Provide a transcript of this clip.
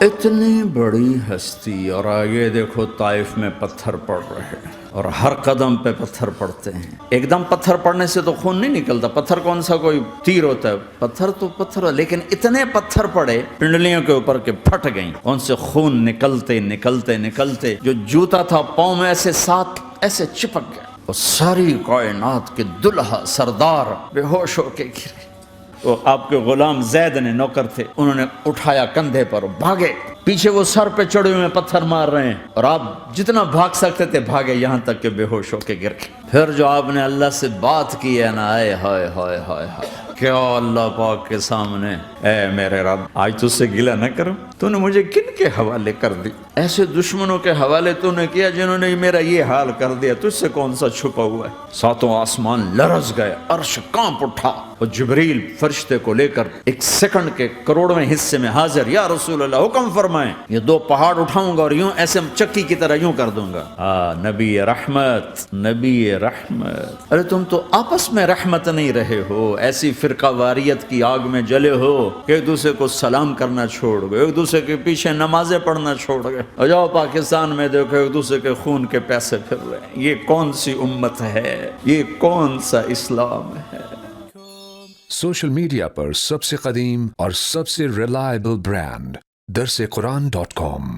اتنی بڑی ہستی، اور آگے دیکھو طائف میں پتھر پڑ رہے ہیں اور ہر قدم پہ پتھر پڑتے ہیں. ایک دم پتھر پڑنے سے تو خون نہیں نکلتا، پتھر کون سا کوئی تیر ہوتا ہے، پتھر تو پتھر، لیکن اتنے پتھر پڑے پنڈلیوں کے اوپر کے پھٹ گئیں، ان سے خون نکلتے نکلتے نکلتے جو جوتا تھا پاؤں میں ایسے ساتھ ایسے چپک گیا، اور ساری کائنات کے دلہا سردار بے ہوش ہو کے گرے. وہ آپ کے غلام زید نے نوکر تھے، انہوں نے اٹھایا کندھے پر، بھاگے پیچھے، وہ سر پہ چڑھے ہوئے پتھر مار رہے ہیں، اور آپ جتنا بھاگ سکتے تھے بھاگے، یہاں تک کہ بے ہوش ہو کے گر گئے. پھر جو آپ نے اللہ سے بات کی ہے نا، آئے ہائے ہائے ہائے ہائے، کیا اللہ پاک کے سامنے، اے میرے رب آج تجھ سے گلہ نہ کروں، تو نے مجھے کن کے حوالے کر دی؟ ایسے دشمنوں کے حوالے تو نے کیا جنہوں نے میرا یہ حال کر دیا، تجھ سے کون سا چھپا ہوا ہے؟ ساتوں آسمان لرز گئے، عرش کانپ اٹھا، اور جبریل فرشتے کو لے کر ایک سیکنڈ کے کروڑویں حصے میں حاضر. یا رسول اللہ حکم فرمائیں، یہ 2 پہاڑ اٹھاؤں گا اور یوں ایسے چکی کی طرح یوں کر دوں گا. نبی رحمت، نبی رحمت. ارے تم تو آپس میں رحمت نہیں رہے ہو، ایسی فرقہ واریت کی آگ میں جلے ہو کہ ایک دوسرے کو سلام کرنا چھوڑ گئے، ایک دوسرے کے پیچھے نمازیں پڑھنا چھوڑ گئے. اور جاؤ پاکستان میں دیکھو، ایک دوسرے کے خون کے پیسے پھر رہے ہیں. یہ کون سی امت ہے؟ یہ کون سا اسلام ہے؟ سوشل میڈیا پر سب سے قدیم اور سب سے ریلائبل برانڈ درسقرآن.com